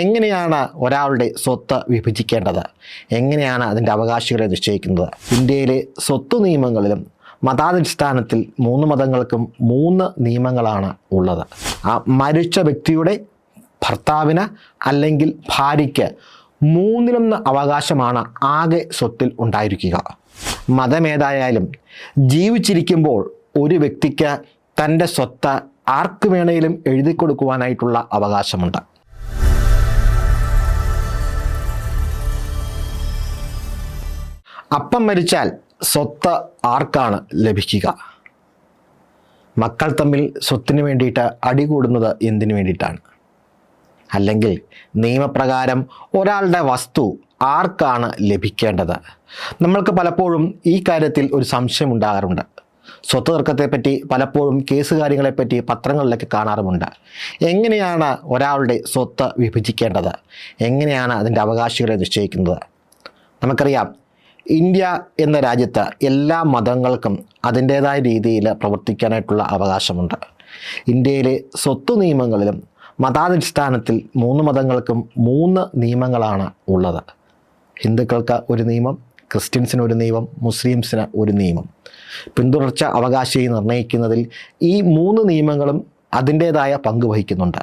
എങ്ങനെയാണ് ഒരാളുടെ സ്വത്ത് വിഭജിക്കേണ്ടത്? എങ്ങനെയാണ് അതിൻ്റെ അവകാശികളെ നിശ്ചയിക്കുന്നത്? ഇന്ത്യയിലെ സ്വത്ത് നിയമങ്ങളിലും മതാടിസ്ഥാനത്തിൽ 3 മതങ്ങൾക്കും 3 നിയമങ്ങളാണ് ഉള്ളത്. ആ മരിച്ച വ്യക്തിയുടെ ഭർത്താവിന് അല്ലെങ്കിൽ ഭാര്യയ്ക്ക് 3 അവകാശമാണ് ആകെ സ്വത്തിൽ ഉണ്ടായിരിക്കുക. മതമേതായാലും ജീവിച്ചിരിക്കുമ്പോൾ ഒരു വ്യക്തിക്ക് തൻ്റെ സ്വത്ത് ആർക്ക് വേണേലും എഴുതി കൊടുക്കുവാനായിട്ടുള്ള അവകാശമുണ്ട്. അപ്പം മരിച്ചാൽ സ്വത്ത് ആർക്കാണ് ലഭിക്കുക? മക്കൾ തമ്മിൽ സ്വത്തിന് വേണ്ടിയിട്ട് അടികൂടുന്നത് എന്തിനു വേണ്ടിയിട്ടാണ്? അല്ലെങ്കിൽ നിയമപ്രകാരം ഒരാളുടെ വസ്തു ആർക്കാണ് ലഭിക്കേണ്ടത്? നമ്മൾക്ക് പലപ്പോഴും ഈ കാര്യത്തിൽ ഒരു സംശയം ഉണ്ടാകാറുണ്ട്. സ്വത്ത് തർക്കത്തെപ്പറ്റി പലപ്പോഴും കേസ് കാര്യങ്ങളെപ്പറ്റി പത്രങ്ങളിലൊക്കെ കാണാറുമുണ്ട്. എങ്ങനെയാണ് ഒരാളുടെ സ്വത്ത് വിഭജിക്കേണ്ടത്? എങ്ങനെയാണ് അതിൻ്റെ അവകാശികളെ നിശ്ചയിക്കുന്നത്? നമുക്കറിയാം, ഇന്ത്യ എന്ന രാജ്യത്ത് എല്ലാ മതങ്ങൾക്കും അതിൻ്റേതായ രീതിയിൽ പ്രവർത്തിക്കാനായിട്ടുള്ള അവകാശമുണ്ട്. ഇന്ത്യയിലെ സ്വത്ത് നിയമങ്ങളിലും മതാടിസ്ഥാനത്തിൽ 3 മതങ്ങൾക്കും 3 നിയമങ്ങളാണ് ഉള്ളത്. ഹിന്ദുക്കൾക്ക് ഒരു നിയമം, ക്രിസ്ത്യൻസിന് ഒരു നിയമം, മുസ്ലിംസിന് ഒരു നിയമം. പിന്തുടർച്ച അവകാശിയെ നിർണ്ണയിക്കുന്നതിൽ ഈ 3 നിയമങ്ങളും അതിൻ്റേതായ പങ്ക് വഹിക്കുന്നുണ്ട്.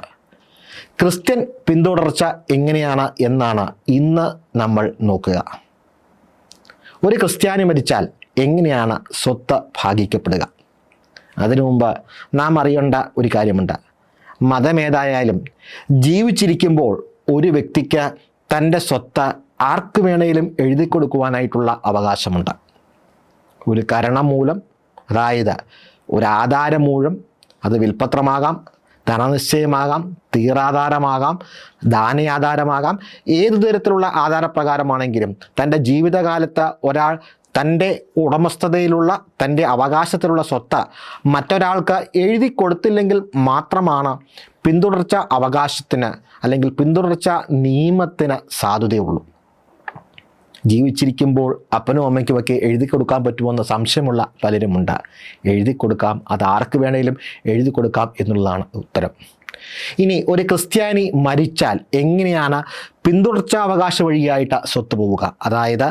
ക്രിസ്ത്യൻ പിന്തുടർച്ച എങ്ങനെയാണ് എന്നാണ് ഇന്ന് നമ്മൾ നോക്കുക. ഒരു ക്രിസ്ത്യാനി മരിച്ചാൽ എങ്ങനെയാണ് സ്വത്ത് ഭാഗിക്കപ്പെടുക? അതിനു മുമ്പ് നാം അറിയേണ്ട ഒരു കാര്യമുണ്ട്. മതമേതായാലും ജീവിച്ചിരിക്കുമ്പോൾ ഒരു വ്യക്തിക്ക് തൻ്റെ സ്വത്ത് ആർക്ക് വേണേലും എഴുതി കൊടുക്കുവാനായിട്ടുള്ള അവകാശമുണ്ട്. ഒരു കരണമൂലം, അതായത് ഒരു ആധാരമൂലം, അത് വിൽപ്പത്രമാകാം, ധനനിശ്ചയമാകാം, തീറാധാരമാകാം, ദാനയാധാരമാകാം, ഏതു തരത്തിലുള്ള ആധാരപ്രകാരമാണെങ്കിലും തൻ്റെ ജീവിതകാലത്ത് ഒരാൾ തൻ്റെ ഉടമസ്ഥതയിലുള്ള തൻ്റെ അവകാശത്തിലുള്ള സ്വത്ത് മറ്റൊരാൾക്ക് എഴുതി കൊടുത്തില്ലെങ്കിൽ മാത്രമാണ് പിന്തുടർച്ച അവകാശത്തിന് അല്ലെങ്കിൽ പിന്തുടർച്ച നിയമത്തിന് സാധുതയുള്ളൂ. ജീവിച്ചിരിക്കുമ്പോൾ അപ്പനും അമ്മയ്ക്കുമൊക്കെ എഴുതി കൊടുക്കാൻ പറ്റുമെന്ന് സംശയമുള്ള പലരുമുണ്ട്. എഴുതി കൊടുക്കാം, അത് ആർക്ക് വേണേലും എഴുതി കൊടുക്കാം എന്നുള്ളതാണ് ഉത്തരം. ഇനി ഒരു ക്രിസ്ത്യാനി മരിച്ചാൽ എങ്ങനെയാണ് പിന്തുടർച്ചാവകാശ വഴിയായിട്ട് സ്വത്ത് പോവുക? അതായത്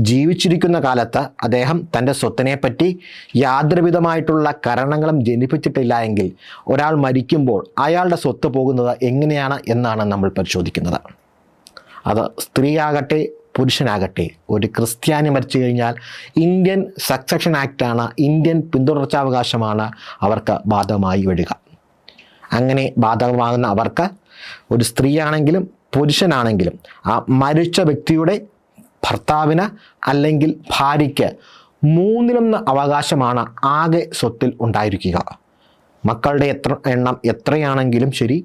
ജീവിച്ചിരിക്കുന്ന കാലത്ത് അദ്ദേഹം തൻ്റെ സ്വത്തിനെ പറ്റി യാതൊരുവിധമായിട്ടുള്ള കാരണങ്ങളും ജനിപ്പിച്ചിട്ടില്ല എങ്കിൽ ഒരാൾ മരിക്കുമ്പോൾ അയാളുടെ സ്വത്ത് പോകുന്നത് എങ്ങനെയാണ് എന്നാണ് നമ്മൾ പരിശോധിക്കുന്നത്. അത് സ്ത്രീയാകട്ടെ പുരുഷനാകട്ടെ, ഒരു ക്രിസ്ത്യാനി മരിച്ചു കഴിഞ്ഞാൽ ഇന്ത്യൻ സക്സഷൻ ആക്റ്റാണ്, ഇന്ത്യൻ പിന്തുടർച്ചാവകാശമാണ് അവർക്ക് ബാധകമായി വരിക. അങ്ങനെ ബാധകമാകുന്ന അവർക്ക്, ഒരു സ്ത്രീയാണെങ്കിലും പുരുഷനാണെങ്കിലും, ആ മരിച്ച വ്യക്തിയുടെ ഭർത്താവിന് അല്ലെങ്കിൽ ഭാര്യയ്ക്ക് 3 അവകാശമാണ് ആകെ സ്വത്തിൽ ഉണ്ടായിരിക്കുക. മക്കളുടെ എണ്ണം എത്രയാണെങ്കിലും ശരി,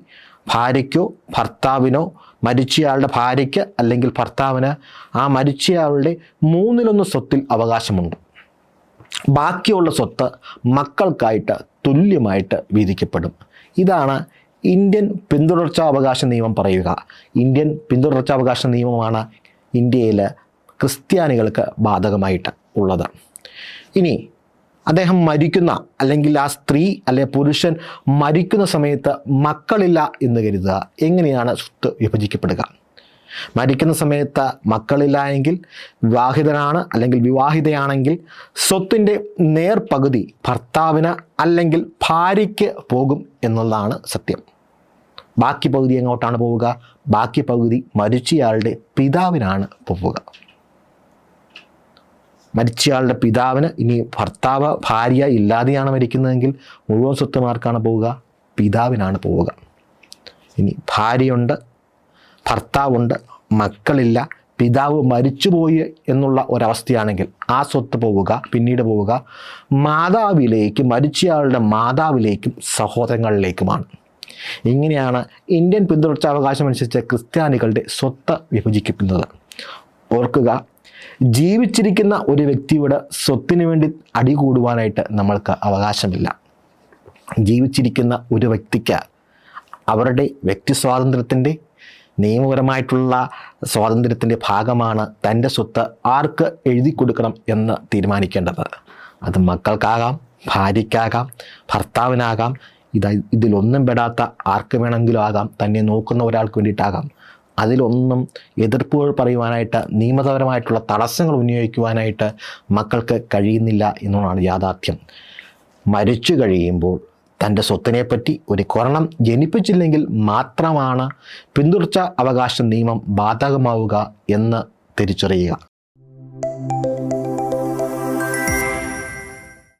ഭാര്യയ്ക്കോ ഭർത്താവിനോ, മരിച്ചയാളുടെ ഭാര്യയ്ക്ക് അല്ലെങ്കിൽ ഭർത്താവിന് ആ മരിച്ചയാളുടെ 3 സ്വത്തിൽ അവകാശമുണ്ട്. ബാക്കിയുള്ള സ്വത്ത് മക്കൾക്കായിട്ട് തുല്യമായിട്ട് വീതിക്കപ്പെടും. ഇതാണ് ഇന്ത്യൻ പിന്തുടർച്ചാവകാശ നിയമം പറയുക. ഇന്ത്യൻ പിന്തുടർച്ചാവകാശ നിയമമാണ് ഇന്ത്യയിൽ ക്രിസ്ത്യാനികൾക്ക് ബാധകമായിട്ട് ഉള്ളത്. ഇനി അദ്ദേഹം മരിക്കുന്ന, അല്ലെങ്കിൽ ആ സ്ത്രീ അല്ലെങ്കിൽ പുരുഷൻ മരിക്കുന്ന സമയത്ത് മക്കളില്ല എന്ന് കരുതുക. എങ്ങനെയാണ് സ്വത്ത് വിഭജിക്കപ്പെടുക? മരിക്കുന്ന സമയത്ത് മക്കളില്ല എങ്കിൽ, വിവാഹിതനാണ് അല്ലെങ്കിൽ വിവാഹിതയാണെങ്കിൽ സ്വത്തിൻ്റെ നേർപകുതി ഭർത്താവിന് അല്ലെങ്കിൽ ഭാര്യയ്ക്ക് പോകും എന്നുള്ളതാണ് സത്യം. ബാക്കി പകുതി എങ്ങോട്ടാണ് പോവുക? ബാക്കി പകുതി മരിച്ചയാളുടെ പിതാവിനാണ് പോവുക. മരിച്ചയാളുടെ പിതാവിന്, ഇനി ഭർത്താവ് ഭാര്യ ഇല്ലാതെയാണ് മരിക്കുന്നതെങ്കിൽ മുഴുവൻ സ്വത്തുമാർക്കാണ് പോവുക? പിതാവിനാണ് പോവുക. ഇനി ഭാര്യയുണ്ട്, ഭർത്താവുണ്ട്, മക്കളില്ല, പിതാവ് മരിച്ചുപോയി എന്നുള്ള ഒരവസ്ഥയാണെങ്കിൽ ആ സ്വത്ത് പോവുക, പിന്നീട് പോവുക മാതാവിലേക്ക്, മരിച്ചയാളുടെ മാതാവിലേക്കും സഹോദരങ്ങളിലേക്കുമാണ്. ഇങ്ങനെയാണ് ഇന്ത്യൻ പിന്തുടർച്ചാവകാശം അനുസരിച്ച് ക്രിസ്ത്യാനികളുടെ സ്വത്ത് വിഭജിക്കുന്നത്. ഓർക്കുക, ജീവിച്ചിരിക്കുന്ന ഒരു വ്യക്തിയുടെ സ്വത്തിന് വേണ്ടി അടികൂടുവാനായിട്ട് നമ്മൾക്ക് അവകാശമില്ല. ജീവിച്ചിരിക്കുന്ന ഒരു വ്യക്തിക്ക് അവരുടെ വ്യക്തി സ്വാതന്ത്ര്യത്തിൻ്റെ, നിയമപരമായിട്ടുള്ള സ്വാതന്ത്ര്യത്തിൻ്റെ ഭാഗമാണ് തൻ്റെ സ്വത്ത് ആർക്ക് എഴുതി കൊടുക്കണം എന്ന് തീരുമാനിക്കേണ്ടത്. അത് മക്കൾക്കാകാം, ഭാര്യയ്ക്കാകാം, ഭർത്താവിനാകാം, ഇതിലൊന്നും പെടാത്ത ആർക്ക് വേണമെങ്കിലും ആകാം, തന്നെ നോക്കുന്ന ഒരാൾക്ക് വേണ്ടിയിട്ടാകാം. അതിലൊന്നും എതിർപ്പുകൾ പറയുവാനായിട്ട്, നിയമപരമായിട്ടുള്ള തടസ്സങ്ങൾ ഉന്നയിക്കുവാനായിട്ട് മക്കൾക്ക് കഴിയുന്നില്ല എന്നുള്ളതാണ് യാഥാർത്ഥ്യം. മരിച്ചു കഴിയുമ്പോൾ തൻ്റെ സ്വത്തിനെപ്പറ്റി ഒരു കുറണം ജനിപ്പിച്ചില്ലെങ്കിൽ മാത്രമാണ് പിന്തുടർച്ച അവകാശ നിയമം ബാധകമാവുക എന്ന് തിരിച്ചറിയുക.